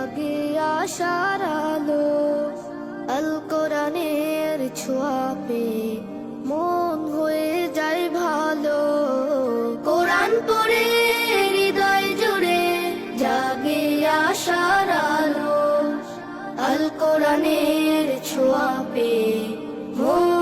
জাগে আশার আলো। আল কোরআনের ছোঁয়া পেয়ে মন হয়ে যায় ভালো। কোরআন পড়ে হৃদয় জুড়ে জাগে আশার আলো। আল কোরআনের ছোঁয়া পেয়ে মন